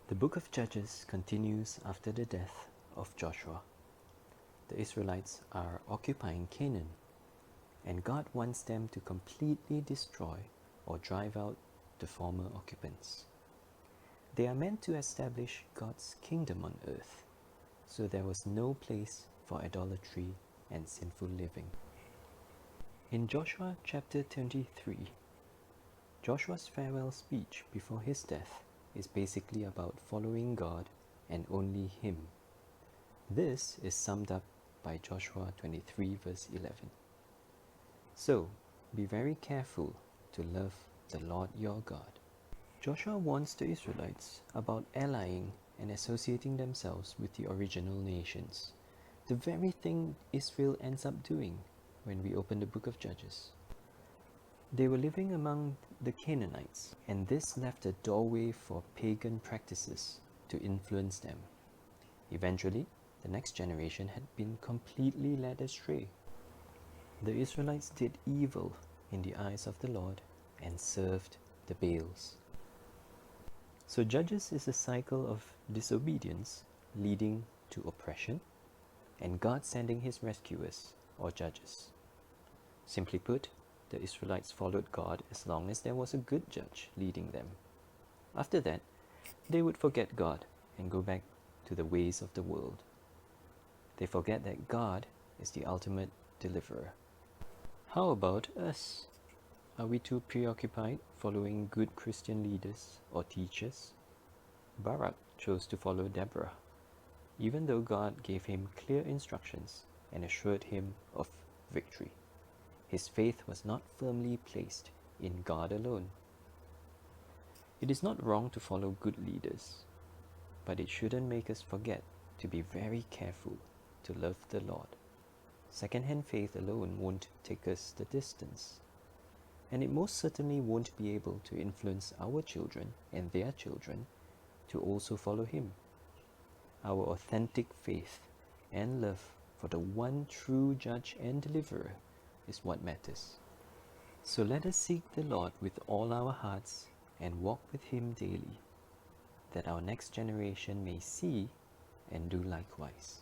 The book of Judges continues after the death of Joshua. The Israelites are occupying Canaan, and God wants them to completely destroy or drive out the former occupants. They are meant to establish God's kingdom on earth, so there was no place for idolatry and sinful living. In Joshua chapter 23, Joshua's farewell speech before his death is basically about following God and only Him. This is summed up by Joshua 23 verse 11. So, be very careful to love the Lord your God. Joshua warns the Israelites about allying and associating themselves with the original nations, the very thing Israel ends up doing when we open the book of Judges. They were living among the Canaanites, and this left a doorway for pagan practices to influence them. Eventually, the next generation had been completely led astray. The Israelites did evil in the eyes of the Lord and served the Baals. So Judges is a cycle of disobedience leading to oppression, and God sending His rescuers or judges. Simply put, the Israelites followed God as long as there was a good judge leading them. After that, they would forget God and go back to the ways of the world. They forget that God is the ultimate deliverer. How about us? Are we too preoccupied following good Christian leaders or teachers? Barak chose to follow Deborah, even though God gave him clear instructions and assured him of victory. His faith was not firmly placed in God alone. It is not wrong to follow good leaders, but it shouldn't make us forget to be very careful to love the Lord. Second-hand faith alone won't take us the distance, and it most certainly won't be able to influence our children and their children to also follow Him. Our authentic faith and love for the one true judge and deliverer is what matters. So let us seek the Lord with all our hearts and walk with Him daily, that our next generation may see and do likewise.